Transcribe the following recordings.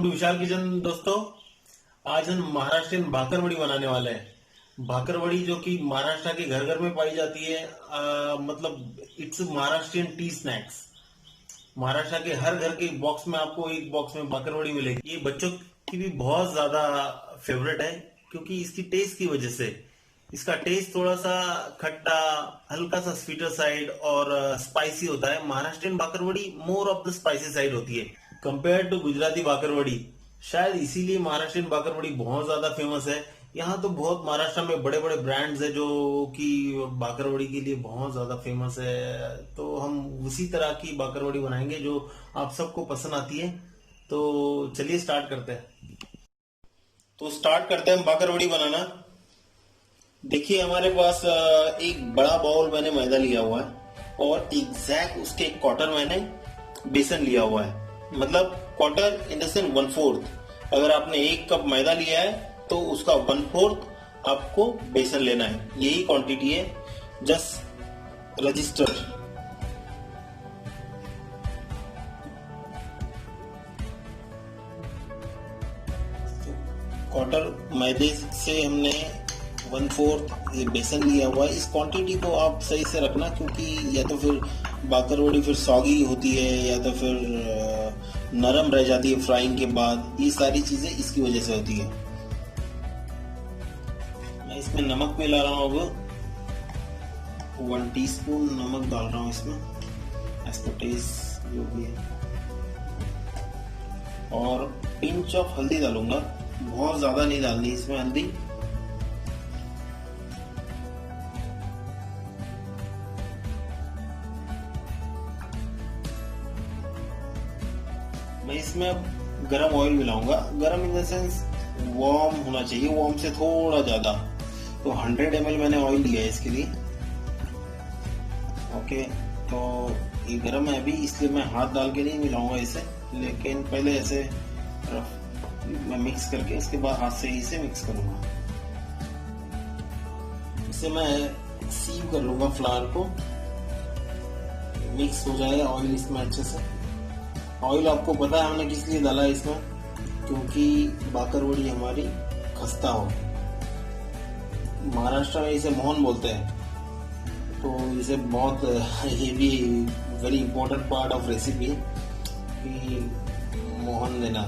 Welcome to Vishal kitchen. दोस्तों, आज हम महाराष्ट्रियन भाकरवड़ी बनाने वाले हैं। भाकरवड़ी जो कि महाराष्ट्र के घर घर में पाई जाती है, मतलब it's Maharashtrian T snacks. Maharashtra के हर घर के बॉक्स में आपको एक बॉक्स में भाकरवड़ी मिलेगी। ये बच्चों की भी बहुत ज्यादा फेवरेट है क्योंकि इसकी टेस्ट की वजह से। इसका टेस्ट थोड़ा सा खट्टा, हल्का सा स्वीटर साइड और स्पाइसी होता है। Maharashtrian Bhakharwadi more of the spicy side होती है कंपेयर टू गुजराती भाकरवड़ी। शायद इसीलिए महाराष्ट्रियन भाकरवड़ी बहुत ज्यादा फेमस है। यहाँ तो बहुत महाराष्ट्र में बड़े बड़े ब्रांड्स है जो कि भाकरवड़ी के लिए बहुत ज्यादा फेमस है। तो हम उसी तरह की भाकरवड़ी बनाएंगे जो आप सबको पसंद आती है। तो चलिए स्टार्ट करते हैं। तो स्टार्ट करते हैं हम भाकरवड़ी बनाना। देखिए, हमारे पास एक बड़ा बाउल मैंने मैदा लिया हुआ है और एग्जैक्ट उसके एक क्वार्टर मैंने बेसन लिया हुआ है। मतलब क्वार्टर इन द सेंस 1/4। अगर आपने 1 कप मैदा लिया है तो उसका 1/4 आपको बेसन लेना है। यही क्वांटिटी है, जस्ट रजिस्टर। क्वार्टर मैदे से हमने 1/4 ये बेसन लिया हुआ है। इस क्वांटिटी को आप सही से रखना, क्योंकि या तो फिर भाकरवड़ी फिर सॉगी होती है या तो फिर नरम रह जाती है फ्राइंग के बाद। ये सारी चीजें इसकी वजह से होती है। मैं इसमें नमक मिला रहा हूँ। अब 1 टीस्पून नमक डाल रहा हूँ इसमें, एज पर टेस्ट जो भी है। और पिंच ऑफ हल्दी डालूंगा, बहुत ज्यादा नहीं डालनी इसमें हल्दी। मैं इसमें अब गरम ऑयल मिलाऊंगा। गरम इन द सेंस वार्म होना चाहिए, वार्म से थोड़ा ज्यादा। तो 100 ml मैंने ऑयल लिया है इसके लिए। ओके, तो ये गरम है अभी, इसलिए मैं हाथ डाल के नहीं मिलाऊंगा इसे, लेकिन पहले ऐसे मैं मिक्स करके इसके बाद हाथ से इसे मिक्स करूंगा। इसे मैं सीव कर लूंगा फ्लावर को, मिक्स हो जाएगा ऑयल इसमें अच्छे से। ऑयल आपको पता है हमने किस लिए डाला है इसमें, क्योंकि भाकरवड़ी हमारी खस्ता हो। महाराष्ट्र में इसे मोहन बोलते हैं, तो इसे बहुत ये भी very important part of recipe कि मोहन देना।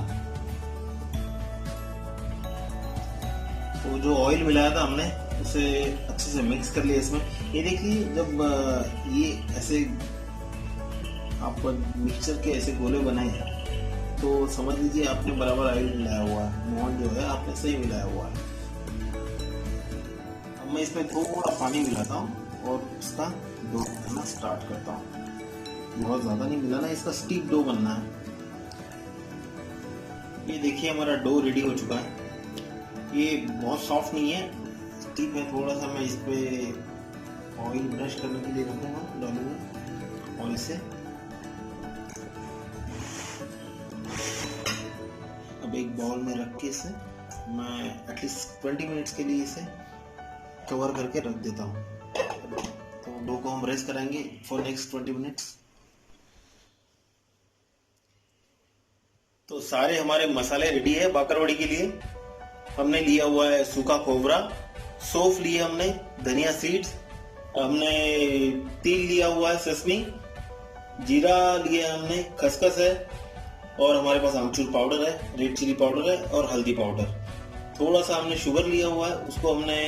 तो जो ऑयल मिलाया था हमने उसे अच्छे से मिक्स कर लिया इसमें। ये देखिए, जब ये ऐसे आप मिक्सचर के ऐसे गोले बनाए तो समझ लीजिए आपने बराबर ऑयल मिलाया हुआ है। मोहन जो है आपने सही मिलाया हुआ है। अब मैं इसमें थोड़ा पानी मिलाता हूँ और इसका डो बनाना स्टार्ट करता हूँ। बहुत ज्यादा नहीं मिलाना, इसका स्टिक डो बनना है। ये देखिए हमारा डो रेडी हो चुका है। ये बहुत सॉफ्ट नहीं है, स्टिक है। थोड़ा सा मैं इस पे ऑयल ब्रश करने के लिए रखूंगा, डालूंगा और इसे अब एक बाउल में रख के इसे मैं एटलीस्ट 20 मिनट्स के लिए इसे कवर करके रख देता हूँ। तो डो को हम रेस्ट कराएंगे फॉर नेक्स्ट 20 मिनट्स। तो सारे हमारे मसाले रेडी है भाकरवड़ी के लिए। हमने लिया हुआ है सूखा खोबरा, सौंफ लिए हमने, धनिया सीड्स, हमने तिल लिया हुआ है, सेसमी, जीरा लिया हमने, खसखस है, और हमारे पास आमचूर पाउडर है, रेड चिली पाउडर है और हल्दी पाउडर। थोड़ा सा हमने शुगर लिया हुआ है, उसको हमने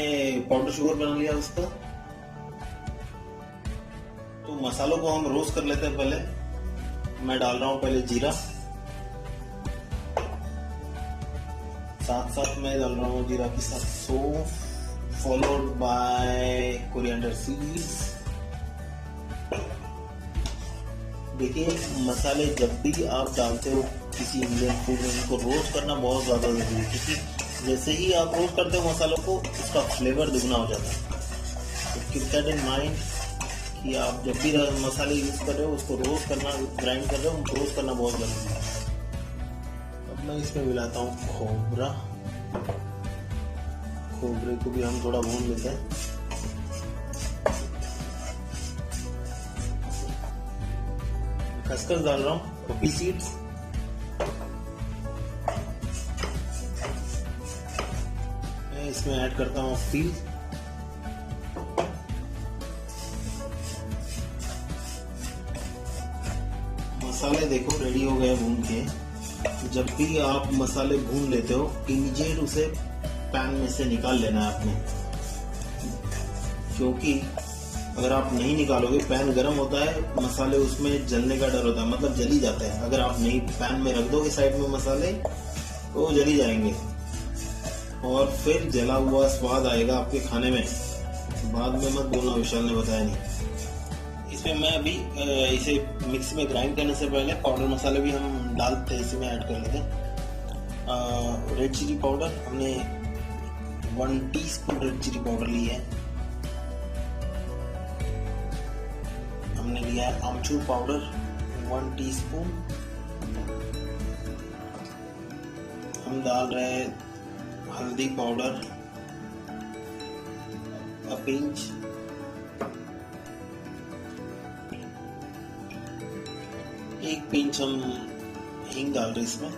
पाउडर शुगर बना लिया उसका। तो मसालों को हम रोस्ट कर लेते हैं। पहले मैं डाल रहा हूं पहले जीरा, साथ साथ मैं डाल रहा हूँ जीरा के साथ सौंफ, फॉलोड बाय कोरिएंडर सीड्स। देखिए, मसाले जब भी आप डालते हो किसी इंडियन फूड में, उनको रोस्ट करना बहुत ज़्यादा जरूरी है, क्योंकि जैसे ही आप रोस्ट करते हो मसालों को, उसका फ्लेवर दुगना हो जाता है। तो कीप दैट इन माइंड कि आप जब भी मसाले यूज कर रहे हो उसको रोस्ट करना, ग्राइंड कर रहे हो, रोस्ट करना बहुत जरूरी है। अब मैं इसमें मिलाता हूँ खोबरा। खोबरे को भी हम थोड़ा भून लेते हैं। खसखस डाल रहा हूँ, पोपी सीड्स, इसमें ऐड करता हूँ तिल। मसाले देखो रेडी हो गए भून के। जब भी आप मसाले भून लेते हो इमीडिएट उसे पैन में से निकाल लेना है आपने, क्योंकि अगर आप नहीं निकालोगे पैन गर्म होता है, मसाले उसमें जलने का डर होता है, मतलब जल ही जाते हैं। अगर आप नहीं पैन में रख दोगे साइड में मसाले तो जल ही जाएंगे और फिर जला हुआ स्वाद आएगा आपके खाने में। बाद में मत बोलना विशाल ने बताया नहीं। इसमें मैं अभी इसे मिक्सी में ग्राइंड करने से पहले पाउडर मसाले भी हम डालते हैं, इसमें ऐड कर लेते हैं। रेड चिली पाउडर हमने 1 टीस्पून रेड चिली पाउडर ली है। हमने लिया है आमचूर पाउडर 1 टीस्पून। हम डाल रहे हैं हल्दी पाउडर a pinch, एक पिंच हम हींग डाल रहे इसमें।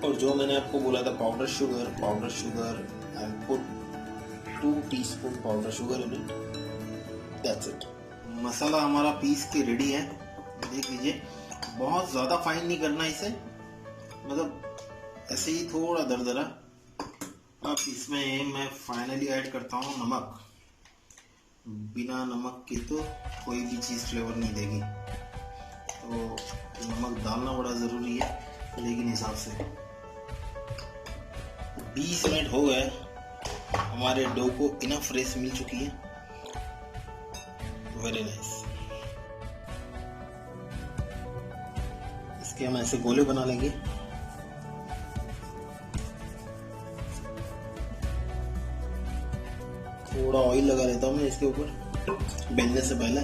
और जो मैंने आपको बोला था powder sugar I put 2 teaspoon powder sugar in it. That's it. मसाला हमारा पीस के रेडी है, देख लीजिए। बहुत ज्यादा फाइन नहीं करना इसे, मतलब ऐसे ही थोड़ा दरदरा। अब इसमें मैं फाइनली ऐड करता हूँ नमक। बिना नमक के तो कोई भी चीज़ फ्लेवर नहीं देगी, तो नमक डालना बड़ा ज़रूरी है, लेकिन हिसाब से। 20 मिनट हो गए, हमारे डो को इनफ रेस मिल चुकी है। Very nice. इसके हम ऐसे गोले बना लेंगे। थोड़ा ऑयल लगा लेता हूँ मैं इसके ऊपर बेलने से पहले।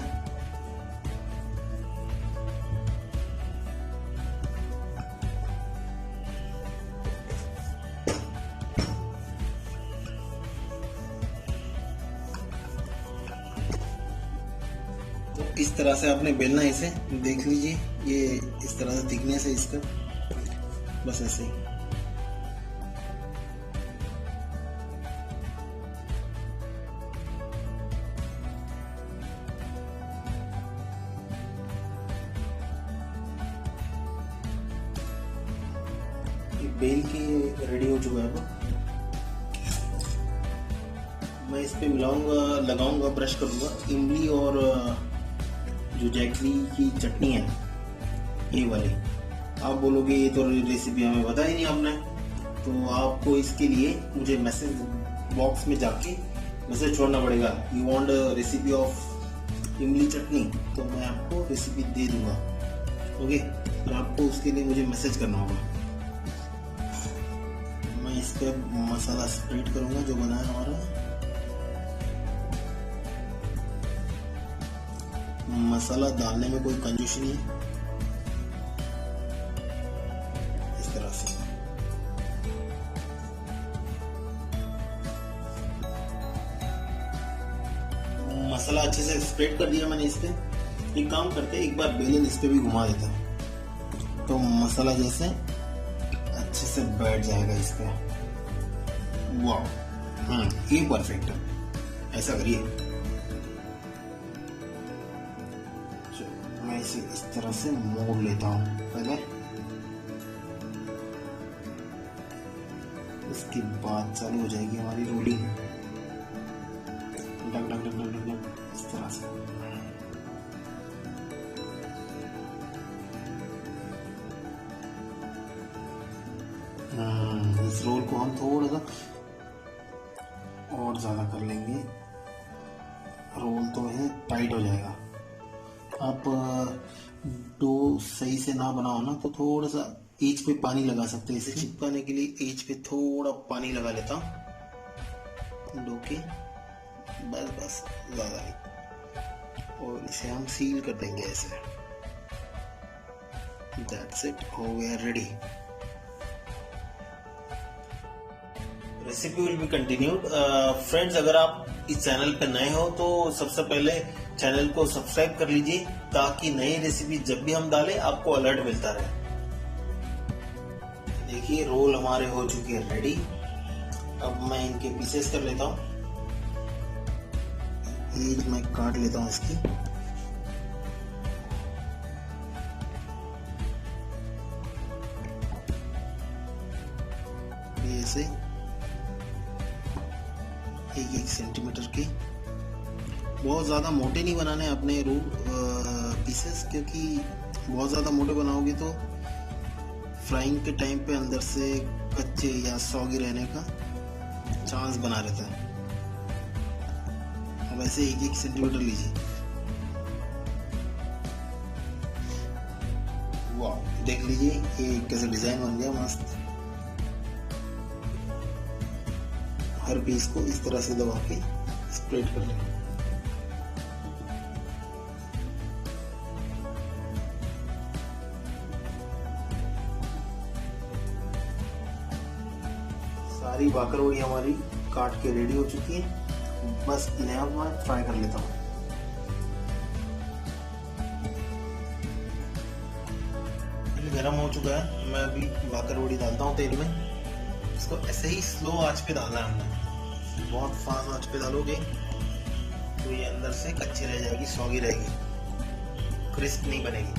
तो इस तरह से आपने बेलना है इसे, देख लीजिए ये इस तरह से थिकनेस है इसका, बस ऐसे ही। बेल के रेडी हो चुका है। मैं इस पे मिलाऊंगा, लगाऊंगा, ब्रश करूंगा इमली और जो जैगरी की चटनी है ये वाली। आप बोलोगे ये तो रेसिपी हमें बताई नहीं आपने, तो आपको इसके लिए मुझे मैसेज बॉक्स में जाके मैसेज छोड़ना पड़ेगा। यू वांट रेसिपी ऑफ इमली चटनी, तो मैं आपको रेसिपी दे दूंगा। ओके, तो आपको उसके लिए मुझे मैसेज करना होगा। इस पे मसाला स्प्रेड करूंगा जो बना है हमारा। मसाला डालने में कोई कंजूसी नहीं है, इस तरह से। मसाला अच्छे से स्प्रेड कर दिया मैंने इस पे। एक काम करते हैं, एक बार बेलन इस पे भी घुमा देता हूं, तो मसाला जैसे अच्छे से बैठ जाएगा इस पे। वाह, ये परफेक्ट है। ऐसा करिए, मैं इसे इस तरह से मोड़ लेता हूँ पहले, उसके बाद चालू हो जाएगी हमारी रोलिंग। डग डग डग डग डग, इस तरह से। इस रोल को हम थोड़ा सा और ज्यादा कर लेंगे, रोल तो है टाइट हो जाएगा। आप डो सही से ना बनाओ ना, तो थोड़ा सा एज पे पानी लगा सकते हैं। इसे चिपकाने के लिए एज पे थोड़ा पानी लगा लेता हूँ डो के, बस बस, ज्यादा नहीं। और इसे हम सील कर देंगे ऐसे। दैट्स इट, हो गया ready. Recipe will be continued. Friends, अगर आप इस चैनल पे नए हो तो सबसे पहले चैनल को सब्सक्राइब कर लीजिए, ताकि नई रेसिपी जब भी हम डालें आपको अलर्ट मिलता रहे। देखिए रोल हमारे हो चुके हैं रेडी। अब मैं इनके पीसेस कर लेता हूँ। ये मैं काट लेता हूँ इसकी। ये ऐसे 1-1 सेंटीमीटर के। बहुत ज़्यादा मोटे नहीं बनाने अपने पीसेस, क्योंकि बहुत ज़्यादा मोटे बनाओगे तो फ्राइंग के टाइम पे अंदर से कच्चे या सौगी रहने का चांस बना रहता है। अब ऐसे 1-1 सेंटीमीटर लीजिए। वाह, देख लीजिए ये कैसे डिजाइन बन गया मस्त। हर पीस को इस तरह से दबा के स्प्रेड कर लेंगे। सारी बाकरवड़ी हमारी काट के रेडी हो चुकी है। बस इन्हें अब मैं फ्राई कर लेता हूँ। तेल गरम हो चुका है, मैं अभी बाकरवड़ी डालता हूँ तेल में। इसको ऐसे ही स्लो आंच पे डालना है हमने। बहुत फास्ट आंच पे डालोगे तो ये अंदर से कच्ची रह जाएगी, सौगी रहेगी, क्रिस्प नहीं बनेगी।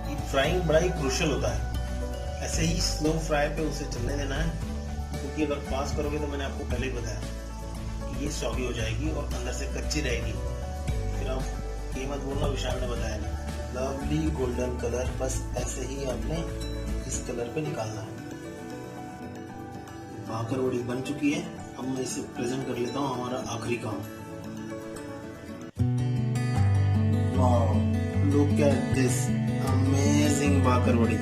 ये फ्राइंग बड़ा ही क्रूशियल होता है। ऐसे ही स्लो फ्राई पे उसे चलने देना है, क्योंकि अगर फास्ट करोगे तो मैंने आपको पहले ही बताया कि ये सौगी हो जाएगी और अंदर से कच्ची रहेगी। फिर आप ये मत बोलना विशाल ने बताया नहीं। लवली गोल्डन कलर, बस ऐसे ही आपने इस कलर पे निकालना है। बाकरवड़ी बन चुकी है। अब मैं इसे प्रेजेंट कर लेता हूँ, हमारा आखिरी काम। Wow, look at this amazing bakarwadi.